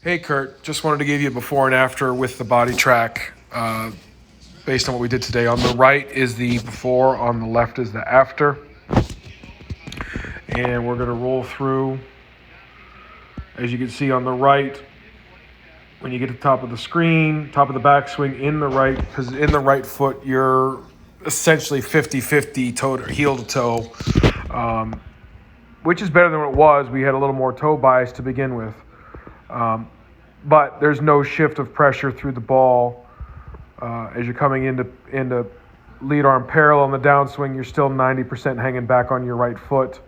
Hey Kurt, just wanted to give you a before and after with the body track based on what we did today. On the right is the before, on the left is the after. And we're going to roll through. As you can see on the right, when you get to the top of the screen, top of the backswing, in the right foot, you're essentially 50-50 heel to toe, which is better than what it was. We had a little more toe bias to begin with. But there's no shift of pressure through the ball. As you're coming into lead arm parallel on the downswing, you're still 90% hanging back on your right foot,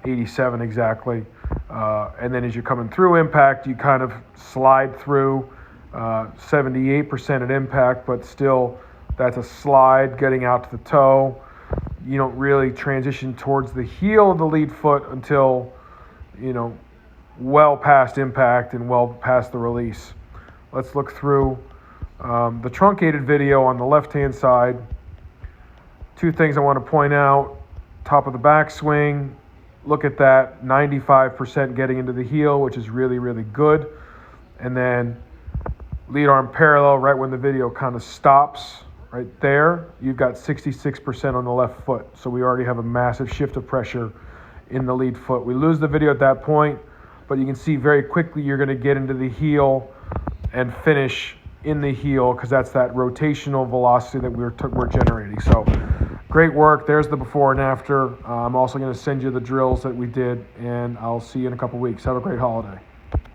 87 exactly. And then as you're coming through impact, you kind of slide through 78% at impact, but still that's a slide getting out to the toe. You don't really transition towards the heel of the lead foot until, well past impact and well past the release. Let's look through the truncated video on the left-hand side. Two things I want to point out. Top of the backswing, look at that, 95% getting into the heel, which is really, really good. And then lead arm parallel, right when the video kind of stops, right there, you've got 66% on the left foot. So we already have a massive shift of pressure in the lead foot. We lose the video at that point, but you can see very quickly you're going to get into the heel and finish in the heel because that's that rotational velocity that we're generating. So great work. There's the before and after. I'm also going to send you the drills that we did, and I'll see you in a couple weeks. Have a great holiday.